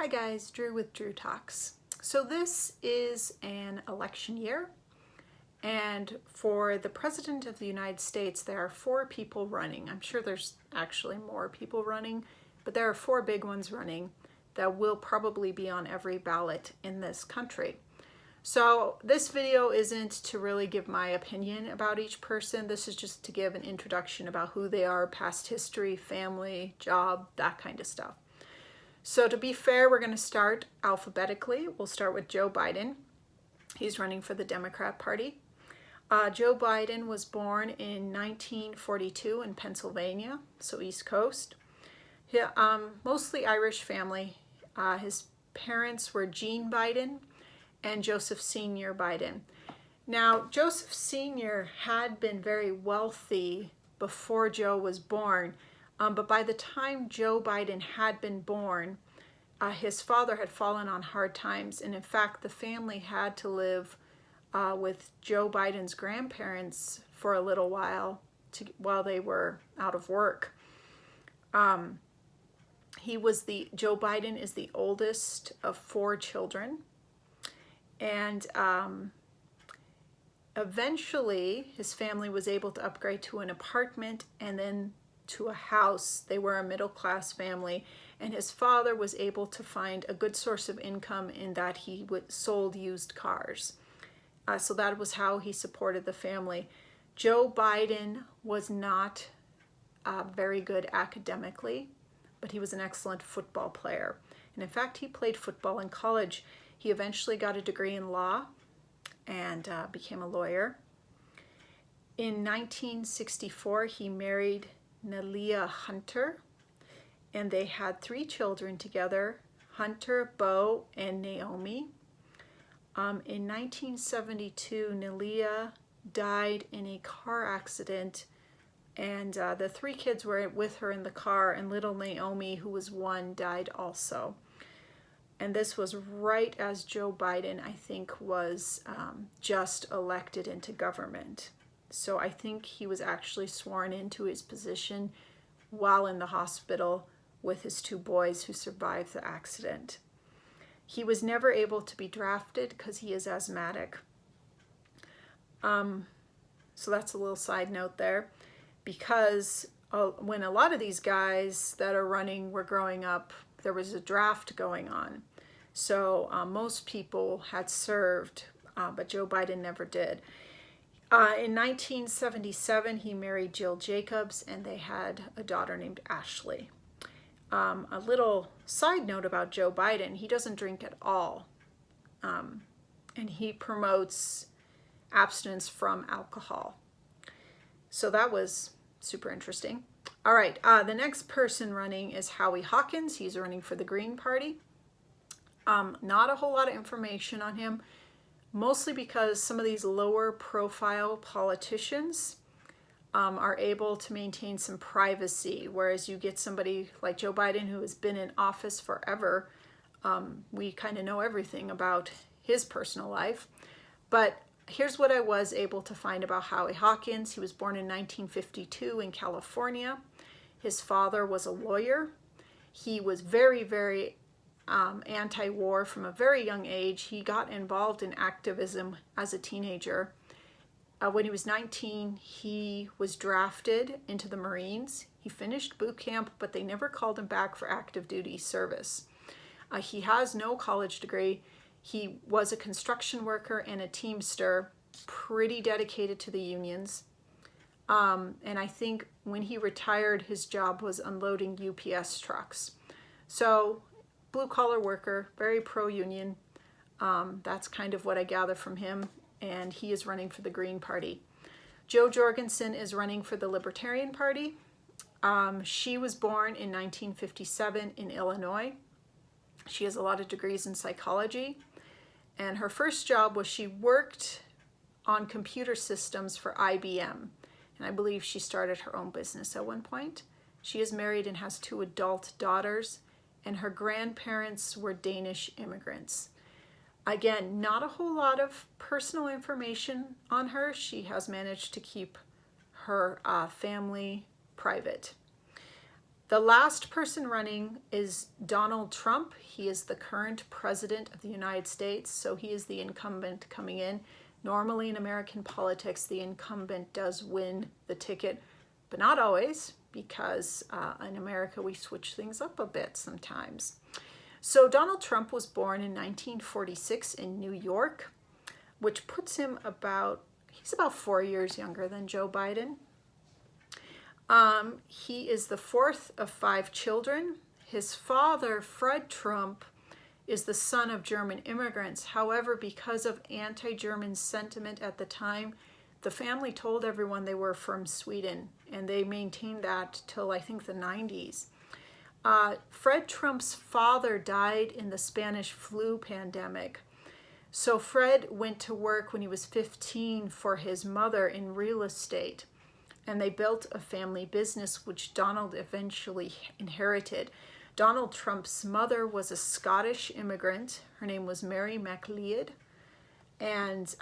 Hi guys, Drew with Drew Talks. So this is an election year, and for the President of the United States there are 4 people running. I'm sure there's actually more people running, but there are 4 big ones running that will probably be on every ballot in this country. So this video isn't to really give my opinion about each person. This is just to give an introduction about who they are, past history, family, job, that kind of stuff. So to be fair, we're going to start alphabetically. We'll start with Joe Biden. He's running for the Democrat Party. Joe Biden was born in 1942 in Pennsylvania, so East Coast. He, mostly Irish family. His parents were Jean Biden and Joseph Sr. Biden. Now, Joseph Sr. had been very wealthy before Joe was born, but by the time Joe Biden had been born, his father had fallen on hard times, and in fact, the family had to live with Joe Biden's grandparents for a little while while they were out of work. Joe Biden is the oldest of 4 children, and eventually his family was able to upgrade to an apartment and then to a house. They were a middle-class family, and his father was able to find a good source of income in that he sold used cars. So that was how he supported the family. Joe Biden was not very good academically, but he was an excellent football player. And in fact, he played football in college. He eventually got a degree in law and became a lawyer. In 1964, he married Nelia Hunter, and they had 3 children together, Hunter, Bo, and Naomi. In 1972, Nelia died in a car accident, and the 3 kids were with her in the car, and little Naomi, who was 1, died also. And this was right as Joe Biden, I think, was just elected into government. So I think he was actually sworn into his position while in the hospital with his 2 boys who survived the accident. He was never able to be drafted because he is asthmatic. So that's a little side note there. Because when a lot of these guys that are running were growing up, there was a draft going on. So most people had served, but Joe Biden never did. In 1977, he married Jill Jacobs, and they had a daughter named Ashley. A little side note about Joe Biden, he doesn't drink at all, and he promotes abstinence from alcohol. So that was super interesting. All right, the next person running is Howie Hawkins. He's running for the Green Party. Not a whole lot of information on him, mostly because some of these lower profile politicians are able to maintain some privacy, whereas you get somebody like Joe Biden who has been in office forever. We kind of know everything about his personal life. But here's what I was able to find about Howie Hawkins. He was born in 1952 in California. His father was a lawyer. He was very, very anti-war from a very young age. He got involved in activism as a teenager. When he was 19, he was drafted into the Marines. He finished boot camp, but they never called him back for active duty service. He has no college degree. He was a construction worker and a teamster, pretty dedicated to the unions. And I think when he retired, his job was unloading UPS trucks. So blue-collar worker, very pro-union. That's kind of what I gather from him, and he is running for the Green Party. Jo Jorgensen is running for the Libertarian Party. She was born in 1957 in Illinois. She has a lot of degrees in psychology, and her first job was she worked on computer systems for IBM, and I believe she started her own business at one point. She is married and has 2 adult daughters, and her grandparents were Danish immigrants. Again, not a whole lot of personal information on her. She has managed to keep her family private. The last person running is Donald Trump. He is the current president of the United States, so he is the incumbent coming in. Normally in American politics, the incumbent does win the ticket, but not always, because in America we switch things up a bit sometimes. So Donald Trump was born in 1946 in New York, which puts him he's about 4 years younger than Joe Biden. He is the fourth of 5 children. His father, Fred Trump, is the son of German immigrants. However, because of anti-German sentiment at the time, the family told everyone they were from Sweden, and they maintained that till I think the 90s. Fred Trump's father died in the Spanish flu pandemic. So Fred went to work when he was 15 for his mother in real estate, and they built a family business which Donald eventually inherited. Donald Trump's mother was a Scottish immigrant. Her name was Mary MacLeod, and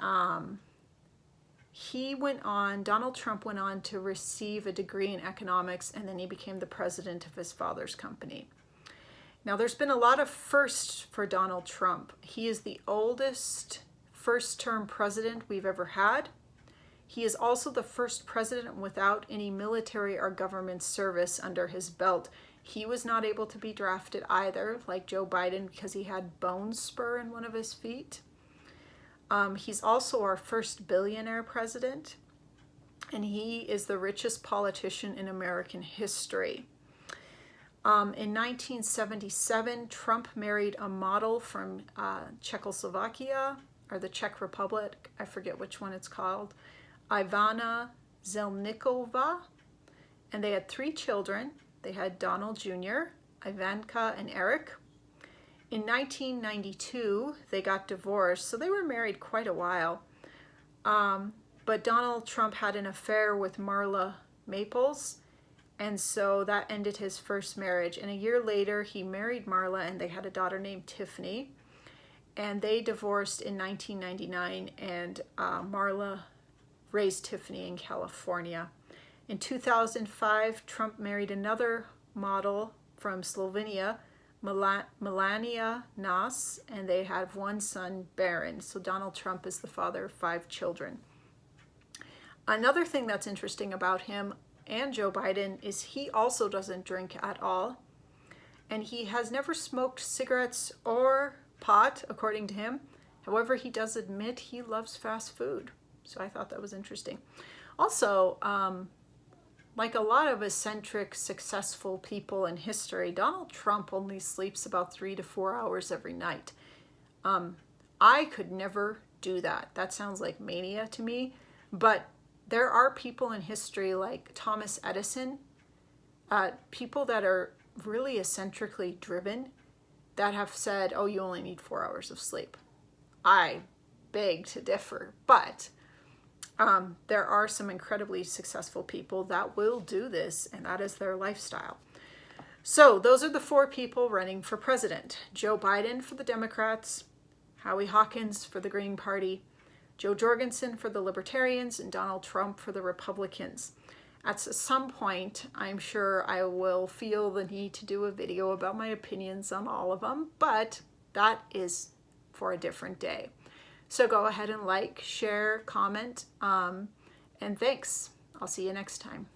Donald Trump went on to receive a degree in economics, and then he became the president of his father's company. Now, there's been a lot of firsts for Donald Trump. He is the oldest first-term president we've ever had. He is also the first president without any military or government service under his belt. He was not able to be drafted either, like Joe Biden, because he had bone spur in one of his feet. He's also our first billionaire president, and he is the richest politician in American history. In 1977, Trump married a model from Czechoslovakia, or the Czech Republic, I forget which one it's called, Ivana Zelníková, and they had 3 children. They had Donald Jr., Ivanka, and Eric. In 1992, they got divorced, so they were married quite a while. But Donald Trump had an affair with Marla Maples, and so that ended his first marriage. And a year later, he married Marla, and they had a daughter named Tiffany. And they divorced in 1999, and Marla raised Tiffany in California. In 2005, Trump married another model from Slovenia, Melania Nas, and they have 1 son, Baron. So Donald Trump is the father of 5 children. Another thing that's interesting about him and Joe Biden is he also doesn't drink at all, and he has never smoked cigarettes or pot, according to him. However, he does admit he loves fast food, so I thought that was interesting. Also, like a lot of eccentric, successful people in history, Donald Trump only sleeps about 3 to 4 hours every night. I could never do that. That sounds like mania to me, but there are people in history like Thomas Edison, people that are really eccentrically driven that have said, oh, you only need 4 hours of sleep. I beg to differ, but there are some incredibly successful people that will do this, and that is their lifestyle. So those are the 4 people running for president. Joe Biden for the Democrats, Howie Hawkins for the Green Party, Joe Jorgensen for the Libertarians, and Donald Trump for the Republicans. At some point, I'm sure I will feel the need to do a video about my opinions on all of them, but that is for a different day. So go ahead and like, share, comment, and thanks. I'll see you next time.